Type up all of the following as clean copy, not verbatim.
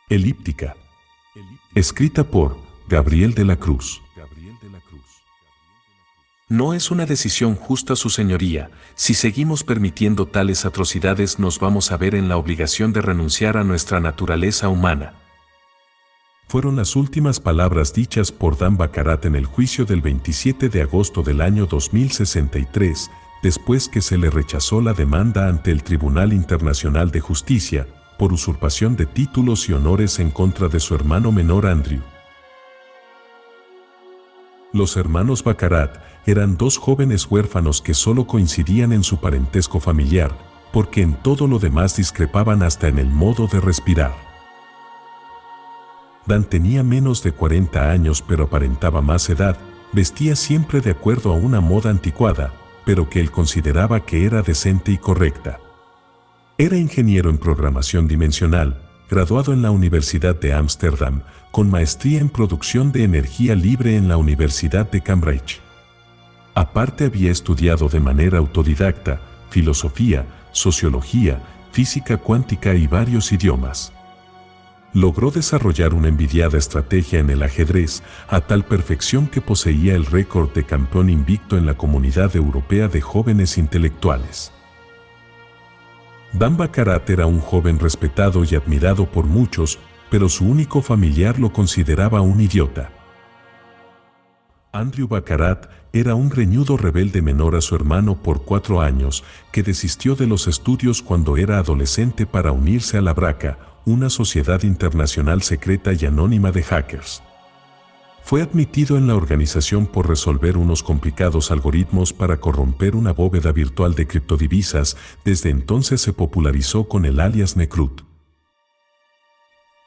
Elíptica. Escrita por Gabriel de la Cruz. No es una decisión justa, su señoría. Si seguimos permitiendo tales atrocidades, nos vamos a ver en la obligación de renunciar a nuestra naturaleza humana. Fueron las últimas palabras dichas por Dan Baccarat en el juicio del 27 de agosto del año 2063, después que se le rechazó la demanda ante el Tribunal Internacional de Justicia por usurpación de títulos y honores en contra de su hermano menor Andrew. Los hermanos Baccarat eran dos jóvenes huérfanos que solo coincidían en su parentesco familiar, porque en todo lo demás discrepaban hasta en el modo de respirar. Dan tenía menos de 40 años, pero aparentaba más edad, vestía siempre de acuerdo a una moda anticuada, pero que él consideraba que era decente y correcta. Era ingeniero en programación dimensional, graduado en la Universidad de Ámsterdam, con maestría en producción de energía libre en la Universidad de Cambridge. Aparte había estudiado de manera autodidacta filosofía, sociología, física cuántica y varios idiomas. Logró desarrollar una envidiada estrategia en el ajedrez a tal perfección que poseía el récord de campeón invicto en la Comunidad Europea de Jóvenes Intelectuales. Dan Baccarat era un joven respetado y admirado por muchos, pero su único familiar lo consideraba un idiota. Andrew Baccarat era un greñudo rebelde menor a su hermano por 4 años, que desistió de los estudios cuando era adolescente para unirse a la BRCA, una sociedad internacional secreta y anónima de hackers. Fue admitido en la organización por resolver unos complicados algoritmos para corromper una bóveda virtual de criptodivisas. Desde entonces se popularizó con el alias Necrut.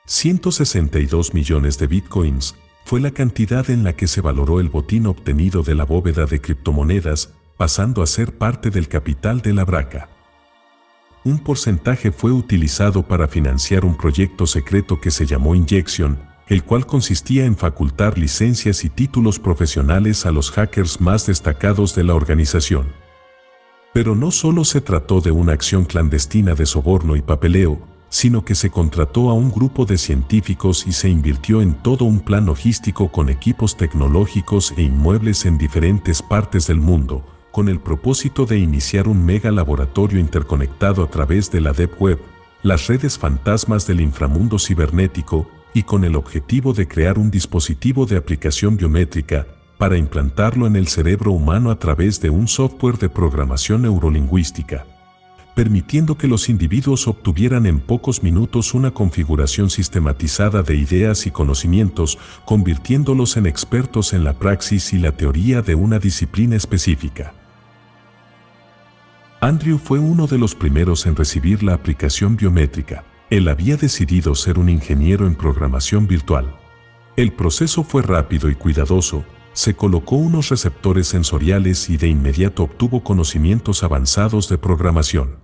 162 millones de bitcoins fue la cantidad en la que se valoró el botín obtenido de la bóveda de criptomonedas, pasando a ser parte del capital de la BRCA. Un porcentaje fue utilizado para financiar un proyecto secreto que se llamó Injection, el cual consistía en facultar licencias y títulos profesionales a los hackers más destacados de la organización. Pero no solo se trató de una acción clandestina de soborno y papeleo, sino que se contrató a un grupo de científicos y se invirtió en todo un plan logístico con equipos tecnológicos e inmuebles en diferentes partes del mundo, con el propósito de iniciar un mega laboratorio interconectado a través de la Deep Web, las redes fantasmas del inframundo cibernético, y con el objetivo de crear un dispositivo de aplicación biométrica para implantarlo en el cerebro humano a través de un software de programación neurolingüística, permitiendo que los individuos obtuvieran en pocos minutos una configuración sistematizada de ideas y conocimientos, convirtiéndolos en expertos en la praxis y la teoría de una disciplina específica. Andrew fue uno de los primeros en recibir la aplicación biométrica. Él había decidido ser un ingeniero en programación virtual. El proceso fue rápido y cuidadoso. Se colocó unos receptores sensoriales y de inmediato obtuvo conocimientos avanzados de programación.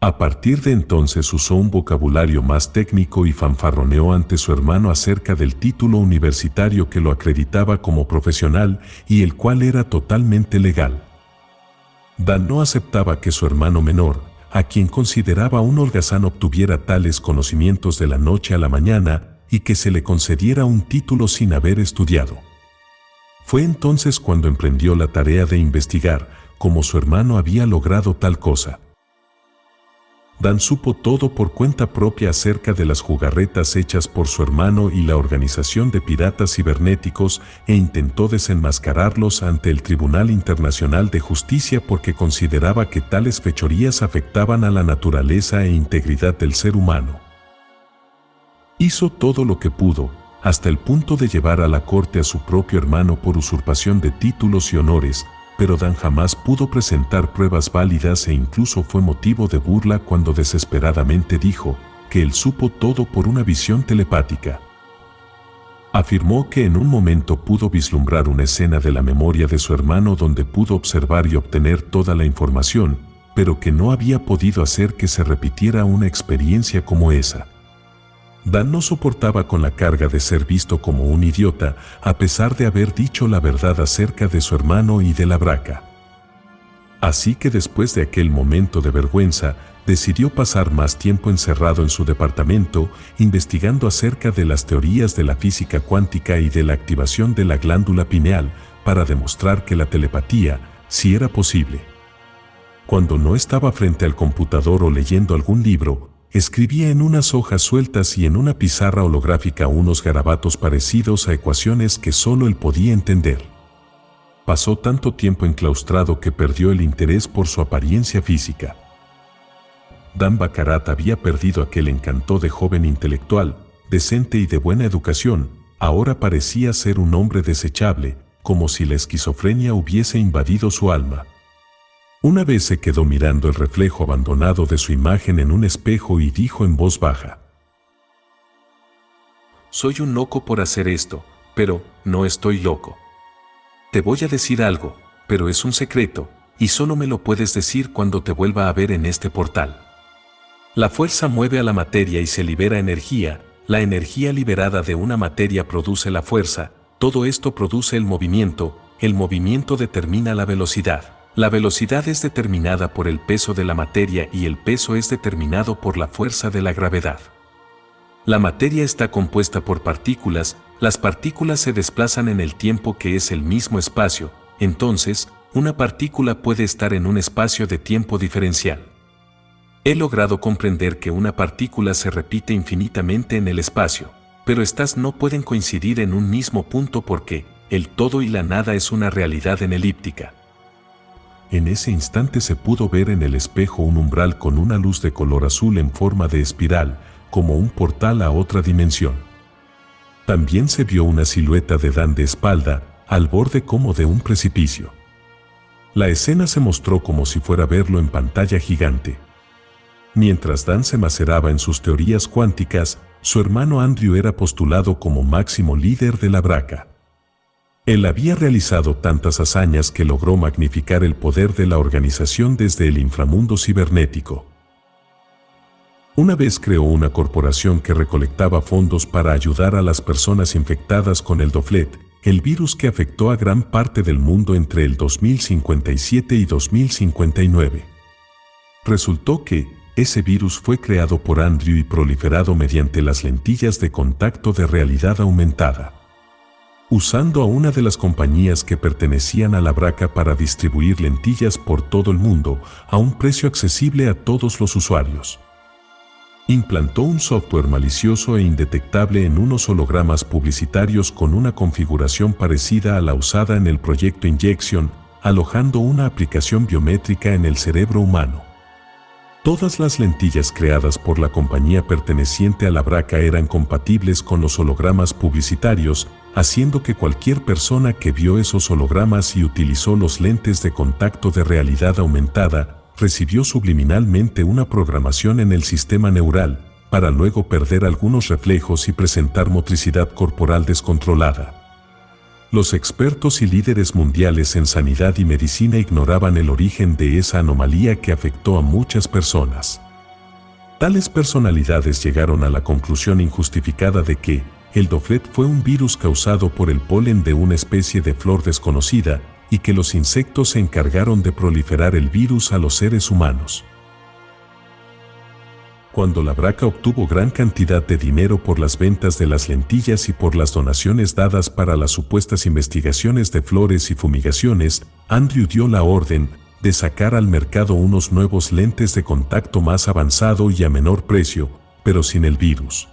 A partir de entonces usó un vocabulario más técnico y fanfarroneó ante su hermano acerca del título universitario que lo acreditaba como profesional y el cual era totalmente legal. Dan no aceptaba que su hermano menor, a quien consideraba un holgazán, obtuviera tales conocimientos de la noche a la mañana y que se le concediera un título sin haber estudiado. Fue entonces cuando emprendió la tarea de investigar cómo su hermano había logrado tal cosa. Dan supo todo por cuenta propia acerca de las jugarretas hechas por su hermano y la organización de piratas cibernéticos e intentó desenmascararlos ante el Tribunal Internacional de Justicia porque consideraba que tales fechorías afectaban a la naturaleza e integridad del ser humano. Hizo todo lo que pudo, hasta el punto de llevar a la corte a su propio hermano por usurpación de títulos y honores, pero Dan jamás pudo presentar pruebas válidas e incluso fue motivo de burla cuando desesperadamente dijo que él supo todo por una visión telepática. Afirmó que en un momento pudo vislumbrar una escena de la memoria de su hermano donde pudo observar y obtener toda la información, pero que no había podido hacer que se repitiera una experiencia como esa. Dan no soportaba con la carga de ser visto como un idiota, a pesar de haber dicho la verdad acerca de su hermano y de la BRCA. Así que después de aquel momento de vergüenza, decidió pasar más tiempo encerrado en su departamento, investigando acerca de las teorías de la física cuántica y de la activación de la glándula pineal para demostrar que la telepatía sí era posible. Cuando no estaba frente al computador o leyendo algún libro, escribía en unas hojas sueltas y en una pizarra holográfica unos garabatos parecidos a ecuaciones que solo él podía entender. Pasó tanto tiempo enclaustrado que perdió el interés por su apariencia física. Dan Baccarat había perdido aquel encanto de joven intelectual, decente y de buena educación. Ahora parecía ser un hombre desechable, como si la esquizofrenia hubiese invadido su alma. Una vez se quedó mirando el reflejo abandonado de su imagen en un espejo y dijo en voz baja: «Soy un loco por hacer esto, pero no estoy loco. Te voy a decir algo, pero es un secreto, y solo me lo puedes decir cuando te vuelva a ver en este portal. La fuerza mueve a la materia y se libera energía, la energía liberada de una materia produce la fuerza, todo esto produce el movimiento determina la velocidad. La velocidad es determinada por el peso de la materia y el peso es determinado por la fuerza de la gravedad. La materia está compuesta por partículas, las partículas se desplazan en el tiempo que es el mismo espacio, entonces, una partícula puede estar en un espacio de tiempo diferencial. He logrado comprender que una partícula se repite infinitamente en el espacio, pero estas no pueden coincidir en un mismo punto porque el todo y la nada es una realidad en elíptica». En ese instante se pudo ver en el espejo un umbral con una luz de color azul en forma de espiral, como un portal a otra dimensión. También se vio una silueta de Dan de espalda, al borde como de un precipicio. La escena se mostró como si fuera verlo en pantalla gigante. Mientras Dan se maceraba en sus teorías cuánticas, su hermano Andrew era postulado como máximo líder de la Braca. Él había realizado tantas hazañas que logró magnificar el poder de la organización desde el inframundo cibernético. Una vez creó una corporación que recolectaba fondos para ayudar a las personas infectadas con el Doflet, el virus que afectó a gran parte del mundo entre el 2057 y 2059. Resultó que ese virus fue creado por Andrew y proliferado mediante las lentillas de contacto de realidad aumentada, usando a una de las compañías que pertenecían a la Braca para distribuir lentillas por todo el mundo a un precio accesible a todos los usuarios. Implantó un software malicioso e indetectable en unos hologramas publicitarios con una configuración parecida a la usada en el proyecto Injection, alojando una aplicación biométrica en el cerebro humano. Todas las lentillas creadas por la compañía perteneciente a la Braca eran compatibles con los hologramas publicitarios, haciendo que cualquier persona que vio esos hologramas y utilizó los lentes de contacto de realidad aumentada, recibió subliminalmente una programación en el sistema neural, para luego perder algunos reflejos y presentar motricidad corporal descontrolada. Los expertos y líderes mundiales en sanidad y medicina ignoraban el origen de esa anomalía que afectó a muchas personas. Tales personalidades llegaron a la conclusión injustificada de que el Doflet fue un virus causado por el polen de una especie de flor desconocida y que los insectos se encargaron de proliferar el virus a los seres humanos. Cuando la Braca obtuvo gran cantidad de dinero por las ventas de las lentillas y por las donaciones dadas para las supuestas investigaciones de flores y fumigaciones, Andrew dio la orden de sacar al mercado unos nuevos lentes de contacto más avanzado y a menor precio, pero sin el virus.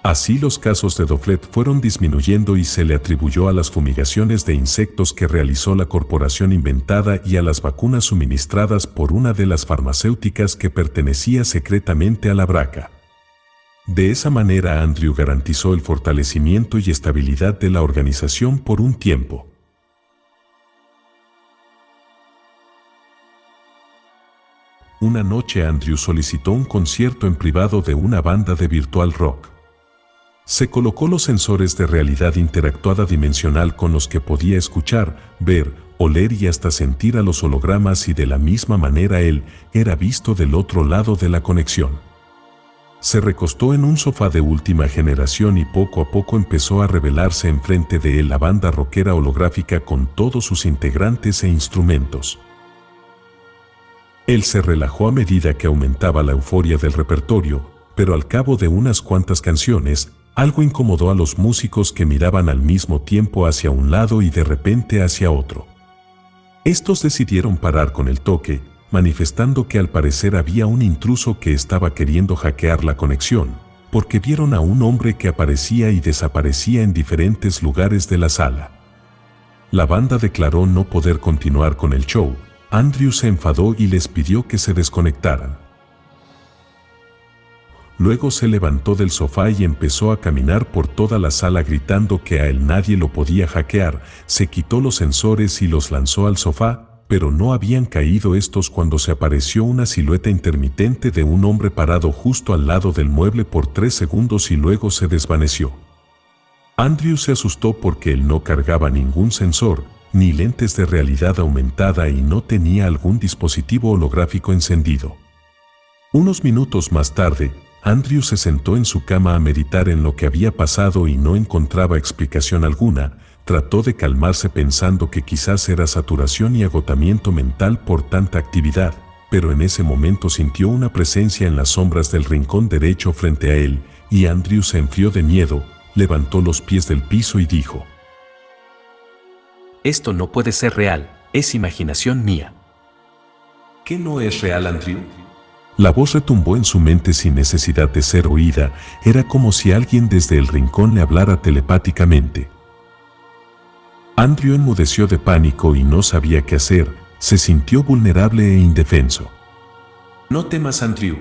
Así los casos de Doflet fueron disminuyendo y se le atribuyó a las fumigaciones de insectos que realizó la corporación inventada y a las vacunas suministradas por una de las farmacéuticas que pertenecía secretamente a la Braca. De esa manera Andrew garantizó el fortalecimiento y estabilidad de la organización por un tiempo. Una noche Andrew solicitó un concierto en privado de una banda de virtual rock. Se colocó los sensores de realidad interactuada dimensional con los que podía escuchar, ver, oler y hasta sentir a los hologramas y de la misma manera él era visto del otro lado de la conexión. Se recostó en un sofá de última generación y poco a poco empezó a revelarse enfrente de él la banda rockera holográfica con todos sus integrantes e instrumentos. Él se relajó a medida que aumentaba la euforia del repertorio, pero al cabo de unas cuantas canciones, algo incomodó a los músicos que miraban al mismo tiempo hacia un lado y de repente hacia otro. Estos decidieron parar con el toque, manifestando que al parecer había un intruso que estaba queriendo hackear la conexión, porque vieron a un hombre que aparecía y desaparecía en diferentes lugares de la sala. La banda declaró no poder continuar con el show. Andrew se enfadó y les pidió que se desconectaran. Luego se levantó del sofá y empezó a caminar por toda la sala gritando que a él nadie lo podía hackear. Se quitó los sensores y los lanzó al sofá, pero no habían caído estos cuando se apareció una silueta intermitente de un hombre parado justo al lado del mueble por 3 segundos y luego se desvaneció. Andrew se asustó porque él no cargaba ningún sensor, ni lentes de realidad aumentada y no tenía algún dispositivo holográfico encendido. Unos minutos más tarde, Andrew se sentó en su cama a meditar en lo que había pasado y no encontraba explicación alguna. Trató de calmarse pensando que quizás era saturación y agotamiento mental por tanta actividad, pero en ese momento sintió una presencia en las sombras del rincón derecho frente a él, y Andrew se enfrió de miedo, levantó los pies del piso y dijo: Esto no puede ser real, es imaginación mía. ¿Qué no es real, Andrew? La voz retumbó en su mente sin necesidad de ser oída, era como si alguien desde el rincón le hablara telepáticamente. Andrew enmudeció de pánico y no sabía qué hacer, se sintió vulnerable e indefenso. No temas, Andrew,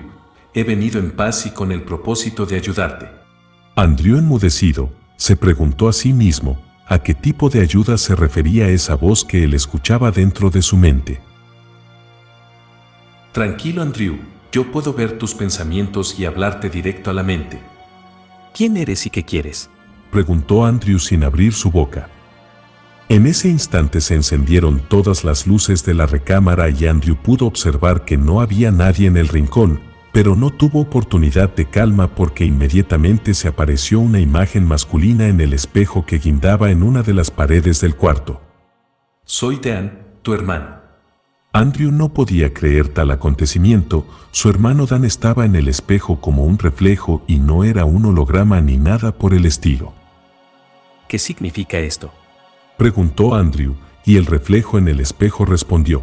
he venido en paz y con el propósito de ayudarte. Andrew, enmudecido, se preguntó a sí mismo a qué tipo de ayuda se refería esa voz que él escuchaba dentro de su mente. Tranquilo, Andrew, yo puedo ver tus pensamientos y hablarte directo a la mente. ¿Quién eres y qué quieres?, preguntó Andrew sin abrir su boca. En ese instante se encendieron todas las luces de la recámara y Andrew pudo observar que no había nadie en el rincón, pero no tuvo oportunidad de calma porque inmediatamente se apareció una imagen masculina en el espejo que guindaba en una de las paredes del cuarto. Soy Dan, tu hermano. Andrew no podía creer tal acontecimiento. Su hermano Dan estaba en el espejo como un reflejo y no era un holograma ni nada por el estilo. ¿Qué significa esto?, preguntó Andrew, y el reflejo en el espejo respondió: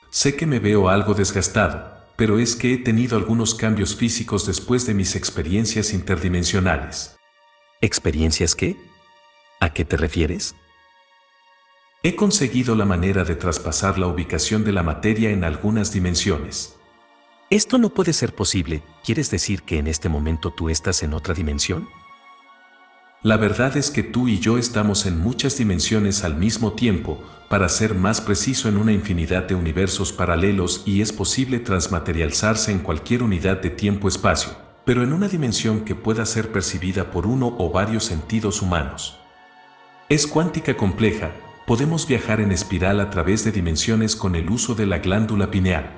Sé que me veo algo desgastado, pero es que he tenido algunos cambios físicos después de mis experiencias interdimensionales. ¿Experiencias qué? ¿A qué te refieres? He conseguido la manera de traspasar la ubicación de la materia en algunas dimensiones. Esto no puede ser posible. ¿Quieres decir que en este momento tú estás en otra dimensión? La verdad es que tú y yo estamos en muchas dimensiones al mismo tiempo, para ser más preciso en una infinidad de universos paralelos, y es posible transmaterializarse en cualquier unidad de tiempo-espacio, pero en una dimensión que pueda ser percibida por uno o varios sentidos humanos. Es cuántica compleja, podemos viajar en espiral a través de dimensiones con el uso de la glándula pineal.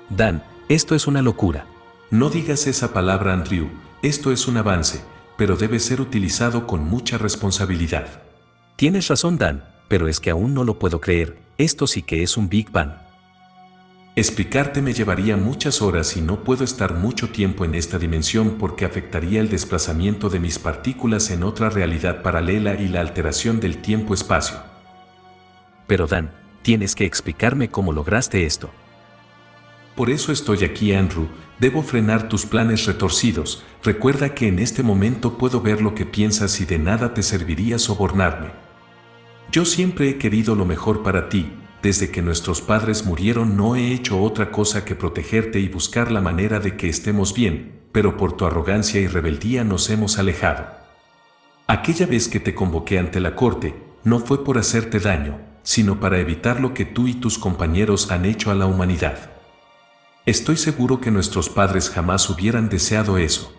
Dan, esto es una locura. No digas esa palabra, Andrew, esto es un avance, pero debe ser utilizado con mucha responsabilidad. Tienes razón, Dan, pero es que aún no lo puedo creer. Esto sí que es un Big Bang. Explicarte me llevaría muchas horas y no puedo estar mucho tiempo en esta dimensión porque afectaría el desplazamiento de mis partículas en otra realidad paralela y la alteración del tiempo-espacio. Pero Dan, tienes que explicarme cómo lograste esto. Por eso estoy aquí, Andrew. Debo frenar tus planes retorcidos. Recuerda que en este momento puedo ver lo que piensas y de nada te serviría sobornarme. Yo siempre he querido lo mejor para ti. Desde que nuestros padres murieron no he hecho otra cosa que protegerte y buscar la manera de que estemos bien, pero por tu arrogancia y rebeldía nos hemos alejado. Aquella vez que te convoqué ante la corte, no fue por hacerte daño, sino para evitar lo que tú y tus compañeros han hecho a la humanidad. Estoy seguro que nuestros padres jamás hubieran deseado eso.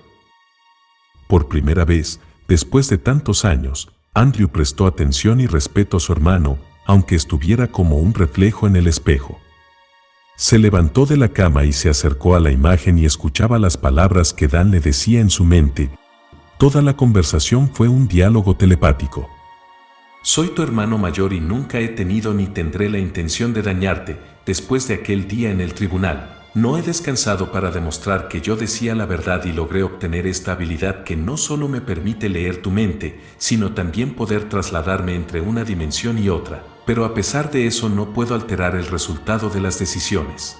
Por primera vez, después de tantos años, Andrew prestó atención y respeto a su hermano, aunque estuviera como un reflejo en el espejo. Se levantó de la cama y se acercó a la imagen y escuchaba las palabras que Dan le decía en su mente. Toda la conversación fue un diálogo telepático. Soy tu hermano mayor y nunca he tenido ni tendré la intención de dañarte. después de aquel día en el tribunal, no he descansado para demostrar que yo decía la verdad y logré obtener esta habilidad que no solo me permite leer tu mente, sino también poder trasladarme entre una dimensión y otra, pero a pesar de eso no puedo alterar el resultado de las decisiones.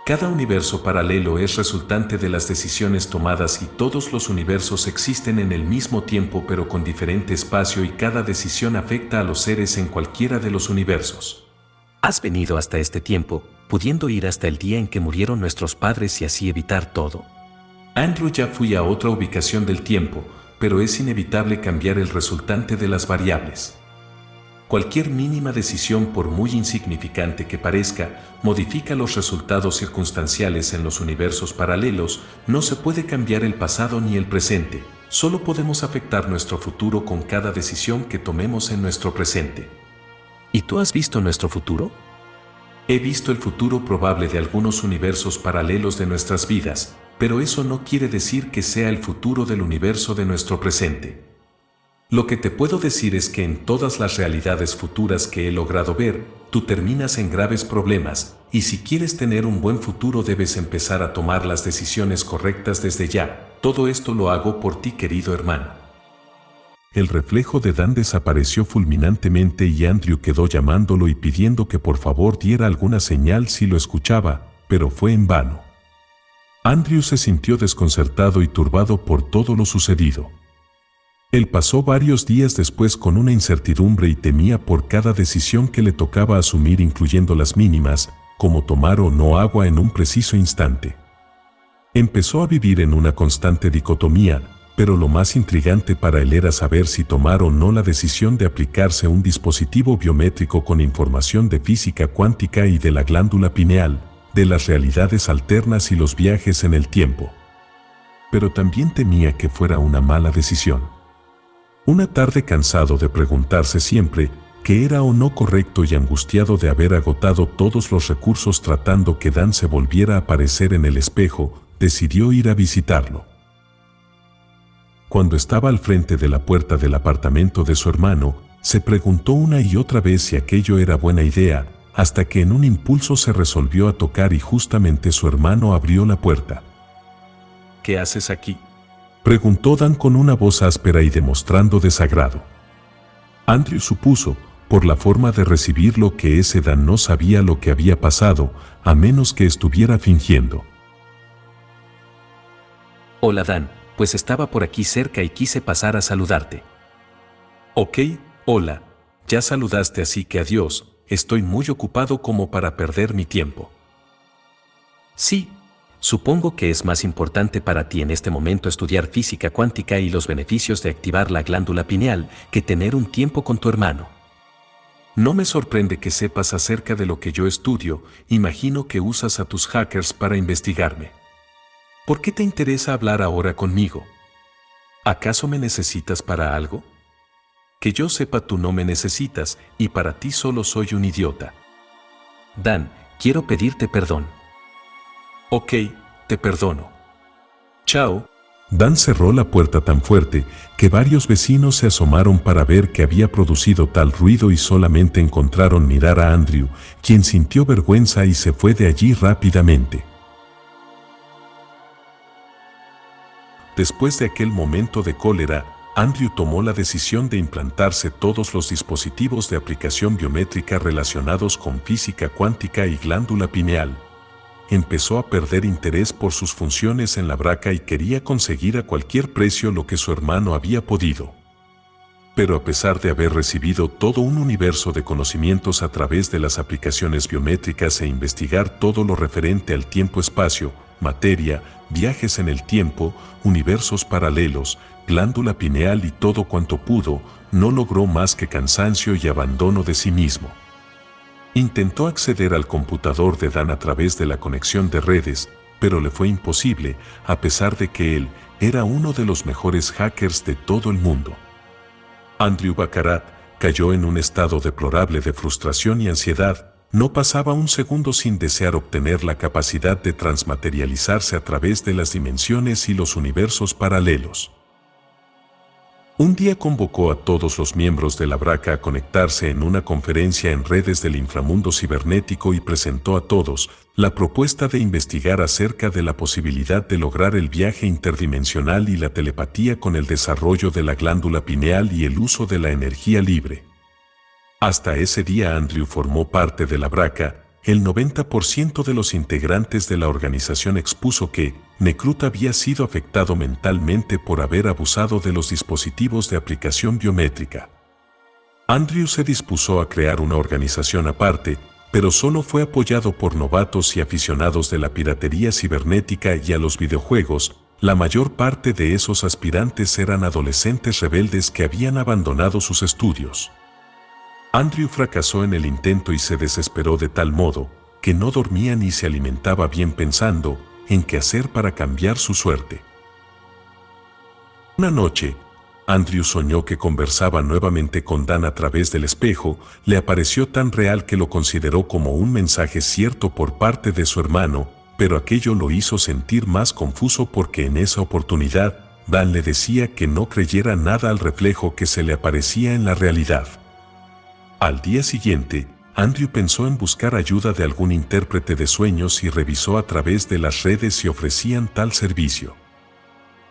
Cada universo paralelo es resultante de las decisiones tomadas y todos los universos existen en el mismo tiempo pero con diferente espacio y cada decisión afecta a los seres en cualquiera de los universos. Has venido hasta este tiempo, pudiendo ir hasta el día en que murieron nuestros padres y así evitar todo. Andrew, ya fui a otra ubicación del tiempo, pero es inevitable cambiar el resultante de las variables. Cualquier mínima decisión, por muy insignificante que parezca, modifica los resultados circunstanciales en los universos paralelos. No se puede cambiar el pasado ni el presente, solo podemos afectar nuestro futuro con cada decisión que tomemos en nuestro presente. ¿Y tú has visto nuestro futuro? He visto el futuro probable de algunos universos paralelos de nuestras vidas, pero eso no quiere decir que sea el futuro del universo de nuestro presente. Lo que te puedo decir es que en todas las realidades futuras que he logrado ver, tú terminas en graves problemas, y si quieres tener un buen futuro debes empezar a tomar las decisiones correctas desde ya. Todo esto lo hago por ti, querido hermano. El reflejo de Dan desapareció fulminantemente y Andrew quedó llamándolo y pidiendo que por favor diera alguna señal si lo escuchaba, pero fue en vano. Andrew se sintió desconcertado y turbado por todo lo sucedido. Él pasó varios días después con una incertidumbre y temía por cada decisión que le tocaba asumir, incluyendo las mínimas, como tomar o no agua en un preciso instante. Empezó a vivir en una constante dicotomía, pero lo más intrigante para él era saber si tomar o no la decisión de aplicarse un dispositivo biométrico con información de física cuántica y de la glándula pineal, de las realidades alternas y los viajes en el tiempo. Pero también temía que fuera una mala decisión. Una tarde, cansado de preguntarse siempre qué era o no correcto y angustiado de haber agotado todos los recursos tratando que Dan se volviera a aparecer en el espejo, decidió ir a visitarlo. Cuando estaba al frente de la puerta del apartamento de su hermano, se preguntó una y otra vez si aquello era buena idea, hasta que en un impulso se resolvió a tocar y justamente su hermano abrió la puerta. ¿Qué haces aquí?, preguntó Dan con una voz áspera y demostrando desagrado. Andrew supuso, por la forma de recibirlo, que ese Dan no sabía lo que había pasado, a menos que estuviera fingiendo. Hola Dan, pues estaba por aquí cerca y quise pasar a saludarte. Ok, hola, ya saludaste así que adiós, estoy muy ocupado como para perder mi tiempo. Sí, supongo que es más importante para ti en este momento estudiar física cuántica y los beneficios de activar la glándula pineal que tener un tiempo con tu hermano. No me sorprende que sepas acerca de lo que yo estudio, imagino que usas a tus hackers para investigarme. ¿Por qué te interesa hablar ahora conmigo? ¿Acaso me necesitas para algo? Que yo sepa, tú no me necesitas, y para ti solo soy un idiota. Dan, quiero pedirte perdón. Ok, te perdono. Chao. Dan cerró la puerta tan fuerte que varios vecinos se asomaron para ver qué había producido tal ruido y solamente encontraron mirar a Andrew, quien sintió vergüenza y se fue de allí rápidamente. Después de aquel momento de cólera, Andrew tomó la decisión de implantarse todos los dispositivos de aplicación biométrica relacionados con física cuántica y glándula pineal. Empezó a perder interés por sus funciones en la braca y quería conseguir a cualquier precio lo que su hermano había podido. Pero a pesar de haber recibido todo un universo de conocimientos a través de las aplicaciones biométricas e investigar todo lo referente al tiempo-espacio, materia, viajes en el tiempo, universos paralelos, glándula pineal y todo cuanto pudo, no logró más que cansancio y abandono de sí mismo. Intentó acceder al computador de Dan a través de la conexión de redes, pero le fue imposible, a pesar de que él era uno de los mejores hackers de todo el mundo. Andrew Baccarat cayó en un estado deplorable de frustración y ansiedad. No pasaba un segundo sin desear obtener la capacidad de transmaterializarse a través de las dimensiones y los universos paralelos. Un día convocó a todos los miembros de la Braca a conectarse en una conferencia en redes del inframundo cibernético y presentó a todos la propuesta de investigar acerca de la posibilidad de lograr el viaje interdimensional y la telepatía con el desarrollo de la glándula pineal y el uso de la energía libre. Hasta ese día Andrew formó parte de la Braca. El 90% de los integrantes de la organización expuso que Necrut había sido afectado mentalmente por haber abusado de los dispositivos de aplicación biométrica. Andrew se dispuso a crear una organización aparte, pero solo fue apoyado por novatos y aficionados de la piratería cibernética y a los videojuegos. La mayor parte de esos aspirantes eran adolescentes rebeldes que habían abandonado sus estudios. Andrew fracasó en el intento y se desesperó de tal modo que no dormía ni se alimentaba bien pensando en qué hacer para cambiar su suerte. Una noche, Andrew soñó que conversaba nuevamente con Dan a través del espejo. Le pareció tan real que lo consideró como un mensaje cierto por parte de su hermano, pero aquello lo hizo sentir más confuso porque en esa oportunidad, Dan le decía que no creyera nada al reflejo que se le aparecía en la realidad. Al día siguiente, Andrew pensó en buscar ayuda de algún intérprete de sueños y revisó a través de las redes si ofrecían tal servicio.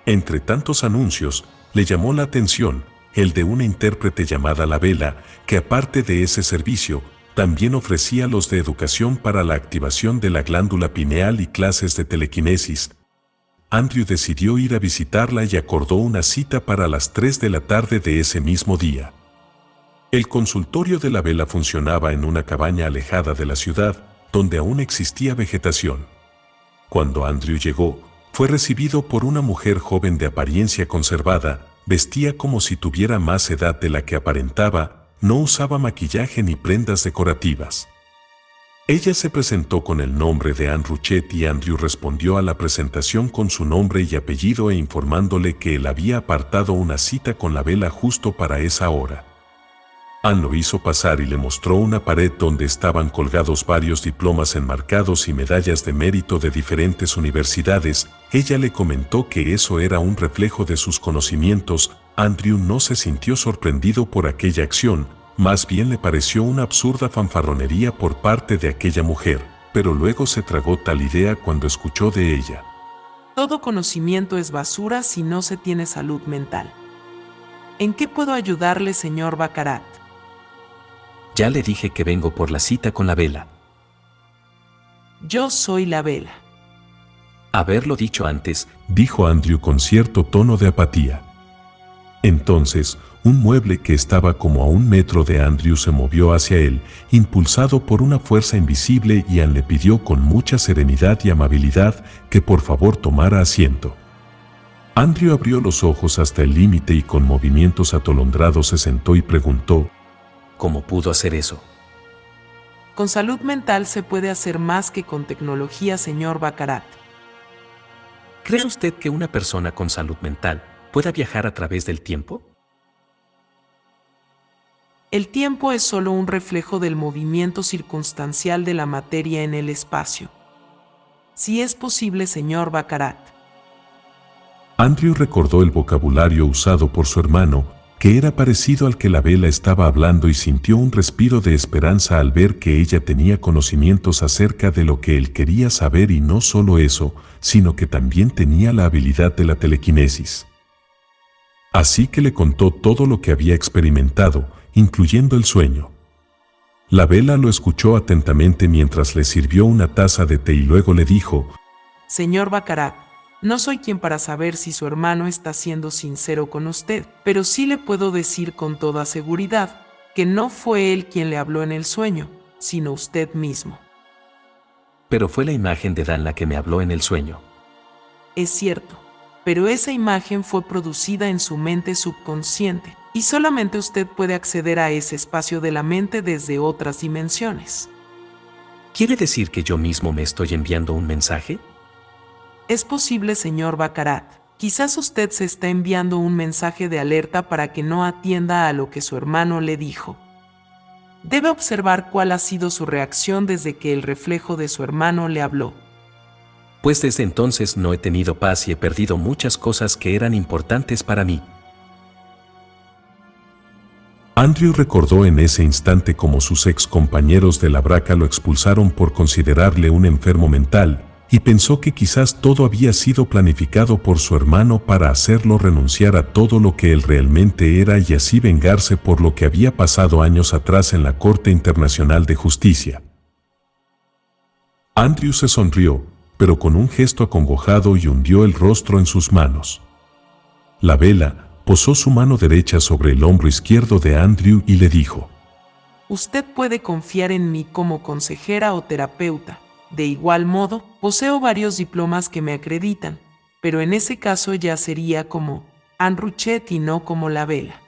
Entre tantos anuncios, le llamó la atención el de una intérprete llamada La Vela, que aparte de ese servicio, también ofrecía los de educación para la activación de la glándula pineal y clases de telequinesis. Andrew decidió ir a visitarla y acordó una cita para las 3 de la tarde de ese mismo día. El consultorio de La Vela funcionaba en una cabaña alejada de la ciudad, donde aún existía vegetación. Cuando Andrew llegó, fue recibido por una mujer joven de apariencia conservada, vestía como si tuviera más edad de la que aparentaba, no usaba maquillaje ni prendas decorativas. Ella se presentó con el nombre de Anne Ruchet y Andrew respondió a la presentación con su nombre y apellido e informándole que él había apartado una cita con La Vela justo para esa hora. Anne lo hizo pasar y le mostró una pared donde estaban colgados varios diplomas enmarcados y medallas de mérito de diferentes universidades. Ella le comentó que eso era un reflejo de sus conocimientos. Andrew no se sintió sorprendido por aquella acción, más bien le pareció una absurda fanfarronería por parte de aquella mujer, pero luego se tragó tal idea cuando escuchó de ella. Todo conocimiento es basura si no se tiene salud mental. ¿En qué puedo ayudarle, señor Baccarat? Ya le dije que vengo por la cita con La Vela. Yo soy La Vela. Haberlo dicho antes, Dijo Andrew con cierto tono de apatía. Entonces, un mueble que estaba como a 1 metro de Andrew se movió hacia él, impulsado por una fuerza invisible, y Anne le pidió con mucha serenidad y amabilidad que por favor tomara asiento. Andrew abrió los ojos hasta el límite y con movimientos atolondrados se sentó y preguntó: ¿cómo pudo hacer eso? Con salud mental se puede hacer más que con tecnología, señor Baccarat. ¿Cree usted que una persona con salud mental pueda viajar a través del tiempo? El tiempo es solo un reflejo del movimiento circunstancial de la materia en el espacio. Si es posible, señor Baccarat. Andrew recordó el vocabulario usado por su hermano, que era parecido al que La Vela estaba hablando, y sintió un respiro de esperanza al ver que ella tenía conocimientos acerca de lo que él quería saber, y no solo eso, sino que también tenía la habilidad de la telequinesis. Así que le contó todo lo que había experimentado, incluyendo el sueño. La Vela lo escuchó atentamente mientras le sirvió una taza de té y luego le dijo: Señor Baccarat, no soy quien para saber si su hermano está siendo sincero con usted, pero sí le puedo decir con toda seguridad que no fue él quien le habló en el sueño, sino usted mismo. Pero fue la imagen de Dan la que me habló en el sueño. Es cierto, pero esa imagen fue producida en su mente subconsciente, y solamente usted puede acceder a ese espacio de la mente desde otras dimensiones. ¿Quiere decir que yo mismo me estoy enviando un mensaje? Es posible, señor Baccarat. Quizás usted se está enviando un mensaje de alerta para que no atienda a lo que su hermano le dijo. Debe observar cuál ha sido su reacción desde que el reflejo de su hermano le habló. Pues desde entonces no he tenido paz y he perdido muchas cosas que eran importantes para mí. Andrew recordó en ese instante cómo sus ex compañeros de la braca lo expulsaron por considerarle un enfermo mental, y pensó que quizás todo había sido planificado por su hermano para hacerlo renunciar a todo lo que él realmente era y así vengarse por lo que había pasado años atrás en la Corte Internacional de Justicia. Andrew se sonrió, pero con un gesto acongojado y hundió el rostro en sus manos. La vela posó su mano derecha sobre el hombro izquierdo de Andrew y le dijo: Usted puede confiar en mí como consejera o terapeuta. De igual modo, poseo varios diplomas que me acreditan, pero en ese caso ya sería como Andrew Chet y no como la vela.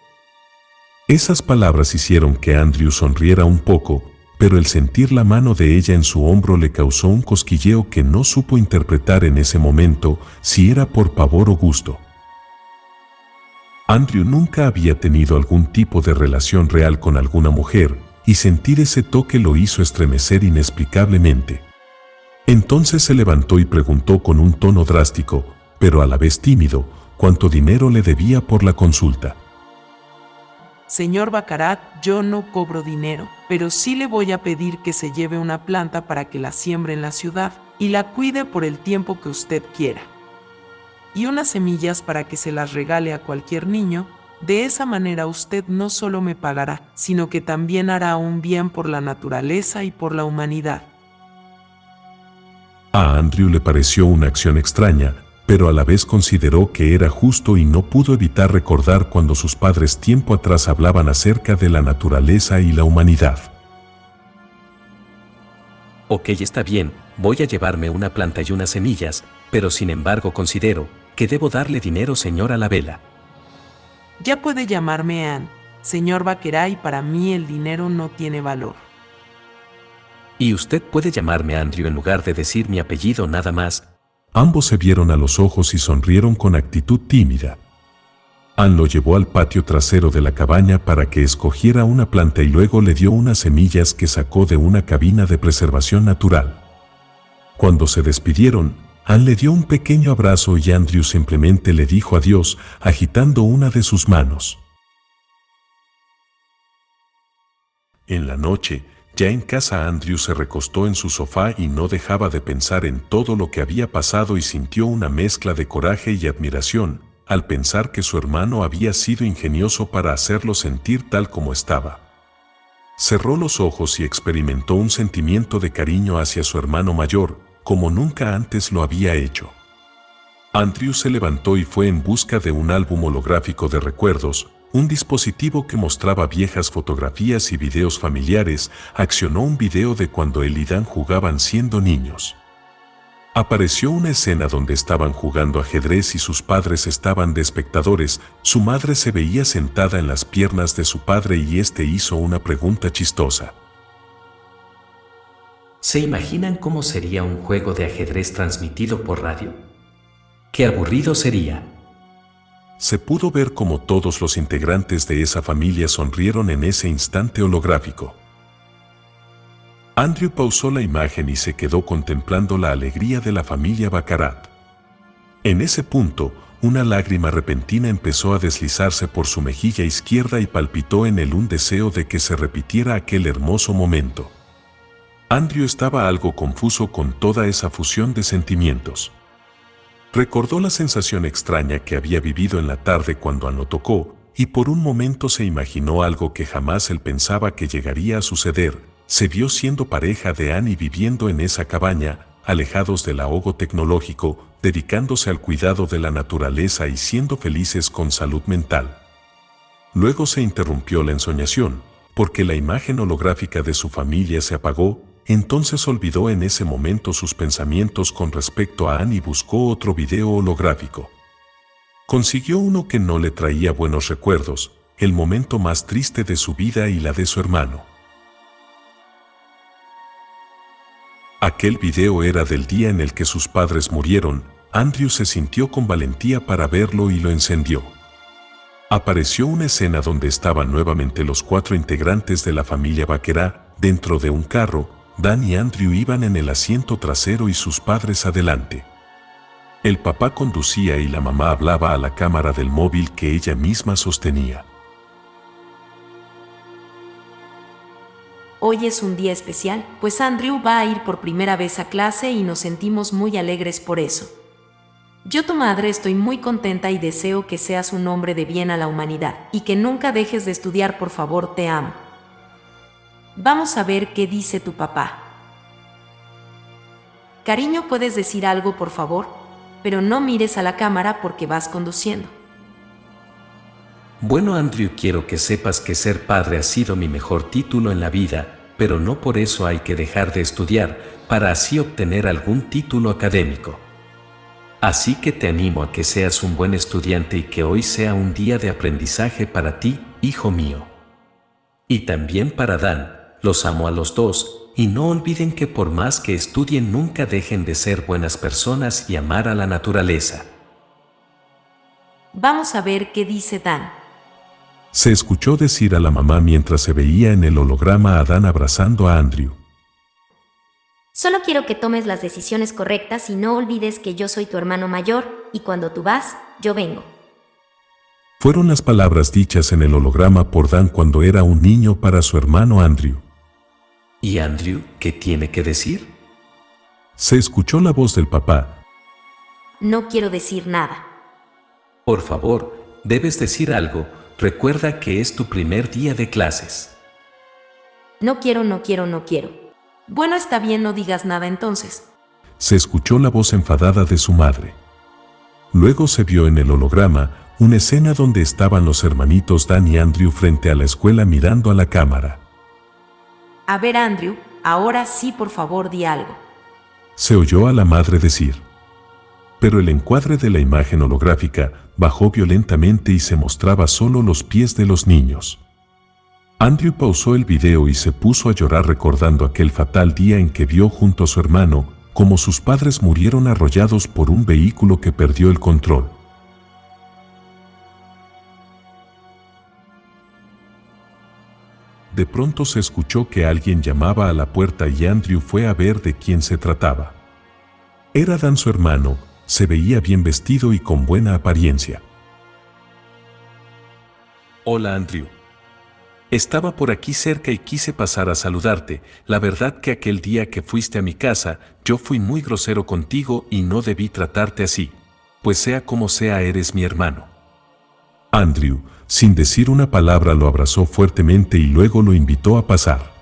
Esas palabras hicieron que Andrew sonriera un poco, pero el sentir la mano de ella en su hombro le causó un cosquilleo que no supo interpretar en ese momento si era por pavor o gusto. Andrew nunca había tenido algún tipo de relación real con alguna mujer, y sentir ese toque lo hizo estremecer inexplicablemente. Entonces se levantó y preguntó con un tono drástico, pero a la vez tímido, cuánto dinero le debía por la consulta. Señor Baccarat, yo no cobro dinero, pero sí le voy a pedir que se lleve una planta para que la siembre en la ciudad y la cuide por el tiempo que usted quiera. Y unas semillas para que se las regale a cualquier niño. De esa manera usted no solo me pagará, sino que también hará un bien por la naturaleza y por la humanidad. A Andrew le pareció una acción extraña, pero a la vez consideró que era justo y no pudo evitar recordar cuando sus padres tiempo atrás hablaban acerca de la naturaleza y la humanidad. Ok, está bien, voy a llevarme una planta y unas semillas, pero sin embargo considero que debo darle dinero, señora La Vela. Ya puede llamarme Anne, señor Baccarat, y para mí el dinero no tiene valor. Y usted puede llamarme Andrew en lugar de decir mi apellido nada más. Ambos se vieron a los ojos y sonrieron con actitud tímida. Anne lo llevó al patio trasero de la cabaña para que escogiera una planta y luego le dio unas semillas que sacó de una cabina de preservación natural. Cuando se despidieron, Anne le dio un pequeño abrazo y Andrew simplemente le dijo adiós, agitando una de sus manos. En la noche, ya en casa, Andrew se recostó en su sofá y no dejaba de pensar en todo lo que había pasado y sintió una mezcla de coraje y admiración al pensar que su hermano había sido ingenioso para hacerlo sentir tal como estaba. Cerró los ojos y experimentó un sentimiento de cariño hacia su hermano mayor, como nunca antes lo había hecho. Andrew se levantó y fue en busca de un álbum holográfico de recuerdos, un dispositivo que mostraba viejas fotografías y videos familiares. Accionó un video de cuando él y Dan jugaban siendo niños. Apareció una escena donde estaban jugando ajedrez y sus padres estaban de espectadores. Su madre se veía sentada en las piernas de su padre y este hizo una pregunta chistosa. ¿Se imaginan cómo sería un juego de ajedrez transmitido por radio? ¡Qué aburrido sería! Se pudo ver cómo todos los integrantes de esa familia sonrieron en ese instante holográfico. Andrew pausó la imagen y se quedó contemplando la alegría de la familia Baccarat. En ese punto, una lágrima repentina empezó a deslizarse por su mejilla izquierda y palpitó en él un deseo de que se repitiera aquel hermoso momento. Andrew estaba algo confuso con toda esa fusión de sentimientos. Recordó la sensación extraña que había vivido en la tarde cuando Anne lo tocó, y por un momento se imaginó algo que jamás él pensaba que llegaría a suceder. Se vio siendo pareja de Anne y viviendo en esa cabaña, alejados del ahogo tecnológico, dedicándose al cuidado de la naturaleza y siendo felices con salud mental. Luego se interrumpió la ensoñación, porque la imagen holográfica de su familia se apagó. Entonces olvidó en ese momento sus pensamientos con respecto a Anne y buscó otro video holográfico. Consiguió uno que no le traía buenos recuerdos, el momento más triste de su vida y la de su hermano. Aquel video era del día en el que sus padres murieron. Andrew se sintió con valentía para verlo y lo encendió. Apareció una escena donde estaban nuevamente los 4 integrantes de la familia Baccarat dentro de un carro. Dan y Andrew iban en el asiento trasero y sus padres adelante. El papá conducía y la mamá hablaba a la cámara del móvil que ella misma sostenía. Hoy es un día especial, pues Andrew va a ir por primera vez a clase y nos sentimos muy alegres por eso. Yo, tu madre, estoy muy contenta y deseo que seas un hombre de bien a la humanidad y que nunca dejes de estudiar, por favor, te amo. Vamos a ver qué dice tu papá. Cariño, ¿puedes decir algo, por favor? Pero no mires a la cámara porque vas conduciendo. Bueno, Andrew, quiero que sepas que ser padre ha sido mi mejor título en la vida, pero no por eso hay que dejar de estudiar para así obtener algún título académico. Así que te animo a que seas un buen estudiante y que hoy sea un día de aprendizaje para ti, hijo mío. Y también para Dan, los amo a los dos, y no olviden que por más que estudien nunca dejen de ser buenas personas y amar a la naturaleza. Vamos a ver qué dice Dan. Se escuchó decir a la mamá mientras se veía en el holograma a Dan abrazando a Andrew. Solo quiero que tomes las decisiones correctas y no olvides que yo soy tu hermano mayor, y cuando tú vas, yo vengo. Fueron las palabras dichas en el holograma por Dan cuando era un niño para su hermano Andrew. ¿Y Andrew qué tiene que decir? Se escuchó la voz del papá. No quiero decir nada. Por favor, debes decir algo. Recuerda que es tu primer día de clases. No quiero. Bueno, está bien, no digas nada entonces. Se escuchó la voz enfadada de su madre. Luego se vio en el holograma una escena donde estaban los hermanitos Dan y Andrew frente a la escuela mirando a la cámara. A ver, Andrew, ahora sí, por favor, di algo. Se oyó a la madre decir. Pero el encuadre de la imagen holográfica bajó violentamente y se mostraba solo los pies de los niños. Andrew pausó el video y se puso a llorar recordando aquel fatal día en que vio junto a su hermano cómo sus padres murieron arrollados por un vehículo que perdió el control. De pronto se escuchó que alguien llamaba a la puerta y Andrew fue a ver de quién se trataba. Era Dan, su hermano. Se veía bien vestido y con buena apariencia. Hola, Andrew. Estaba por aquí cerca y quise pasar a saludarte. La verdad que aquel día que fuiste a mi casa, yo fui muy grosero contigo y no debí tratarte así. Pues sea como sea, eres mi hermano. Andrew, sin decir una palabra, lo abrazó fuertemente y luego lo invitó a pasar.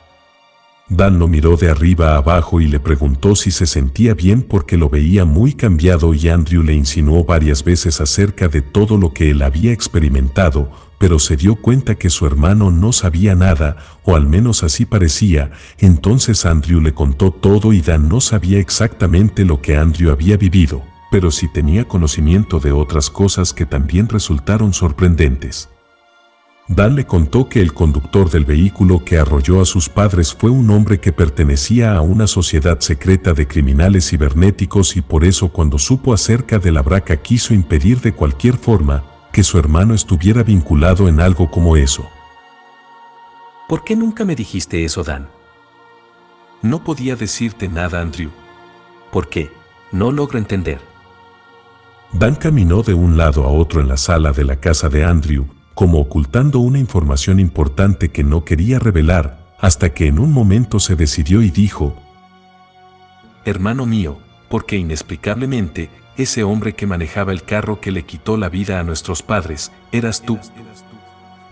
Dan lo miró de arriba a abajo y le preguntó si se sentía bien porque lo veía muy cambiado, y Andrew le insinuó varias veces acerca de todo lo que él había experimentado, pero se dio cuenta que su hermano no sabía nada, o al menos así parecía. Entonces Andrew le contó todo y Dan no sabía exactamente lo que Andrew había vivido, pero sí tenía conocimiento de otras cosas que también resultaron sorprendentes. Dan le contó que el conductor del vehículo que arrolló a sus padres fue un hombre que pertenecía a una sociedad secreta de criminales cibernéticos, y por eso cuando supo acerca de la braca quiso impedir de cualquier forma que su hermano estuviera vinculado en algo como eso. ¿Por qué nunca me dijiste eso, Dan? No podía decirte nada, Andrew. ¿Por qué? No logro entender. Dan caminó de un lado a otro en la sala de la casa de Andrew, como ocultando una información importante que no quería revelar, hasta que en un momento se decidió y dijo: Hermano mío, porque inexplicablemente, ese hombre que manejaba el carro que le quitó la vida a nuestros padres, eras tú.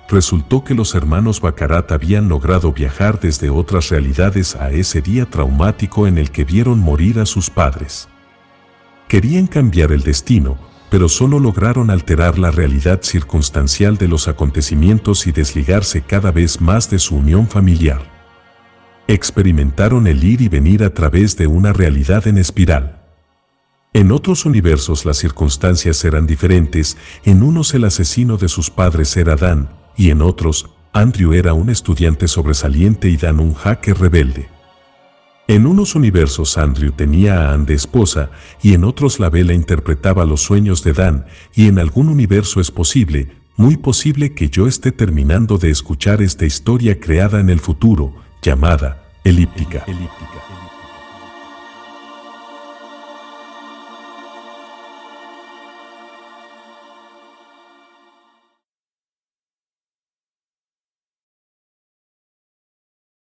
Resultó que los hermanos Baccarat habían logrado viajar desde otras realidades a ese día traumático en el que vieron morir a sus padres. Querían cambiar el destino, pero solo lograron alterar la realidad circunstancial de los acontecimientos y desligarse cada vez más de su unión familiar. Experimentaron el ir y venir a través de una realidad en espiral. En otros universos las circunstancias eran diferentes. En unos el asesino de sus padres era Dan, y en otros, Andrew era un estudiante sobresaliente y Dan un hacker rebelde. En unos universos Andrew tenía a Anne de esposa, y en otros la Vela interpretaba los sueños de Dan, y en algún universo es posible, muy posible, que yo esté terminando de escuchar esta historia creada en el futuro, llamada Elíptica.